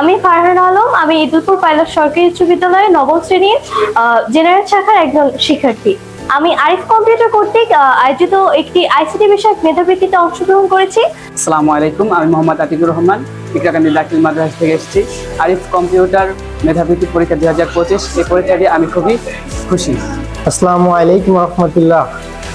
আমি ফারহান আলম, আমি ইদুলপুর পাইলট সরকারি উচ্চ বিদ্যালয়ের নবম শ্রেণীর জেনারেল শাখার একজন শিক্ষার্থী। আমি আরিফ কম্পিউটার কর্তৃক আয়োজিত একটি আইসিটি বিষয়ক মেধাবৃত্তিতে অংশগ্রহণ করেছি। আসসালামু আলাইকুম, আমি মোহাম্মদ আতিকুর রহমান, ইকরাকান্দি দাখিল মাদ্রাসা থেকে এসেছি। আরিফ কম্পিউটার মেধাবৃত্তি পরীক্ষা 2025, এই পরীক্ষা দিয়ে আমি খুবই খুশি। আসসালামু আলাইকুম রহমতুল্লাহ।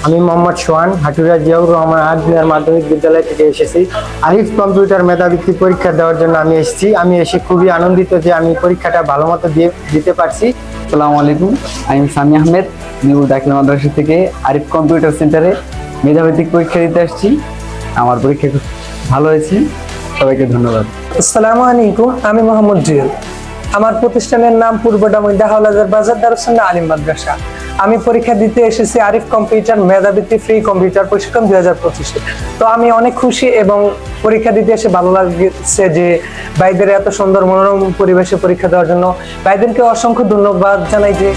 আমি মোহাম্মদ সোহান, হাটুরা জিয়াউর রহমান আদমিয়ার মাধ্যমিক বিদ্যালয় থেকে এসেছি। আরিফ কম্পিউটার মেধাবৃত্তি পরীক্ষা দেওয়ার জন্য আমি এসেছি। আমি এসে খুবই আনন্দিত যে আমি পরীক্ষাটা ভালো মতো দিতে পারছি। আসসালামু আলাইকুম, আমি সামি আহমেদ, নিউ দাখিল মাদ্রাসা থেকে আরিফ কম্পিউটার সেন্টারে মেধাবৃত্তিক পরীক্ষা দিতে আসছি। আমার পরীক্ষা খুব ভালো হয়েছে, সবাইকে ধন্যবাদ। আসসালামু আলাইকুম, আমি মোহাম্মদ জুয়েল। আমার প্রতিষ্ঠানের নাম পূর্বডামইদা হাওলাদার বাজার দারুসুন্নাহ আলিম মাদ্রাসা। আমি পরীক্ষা দিতে এসেছি আরিফ কম্পিউটার মেধাবৃত্তি ফ্রি কম্পিউটার প্রশিক্ষণ 2025-এ। তো আমি অনেক খুশি এবং পরীক্ষা দিতে এসে ভালো লাগছে যে ভাইদের এত সুন্দর মনোরম পরিবেশে পরীক্ষা দেওয়ার জন্য ভাইদেরকে অসংখ্য ধন্যবাদ জানাই যে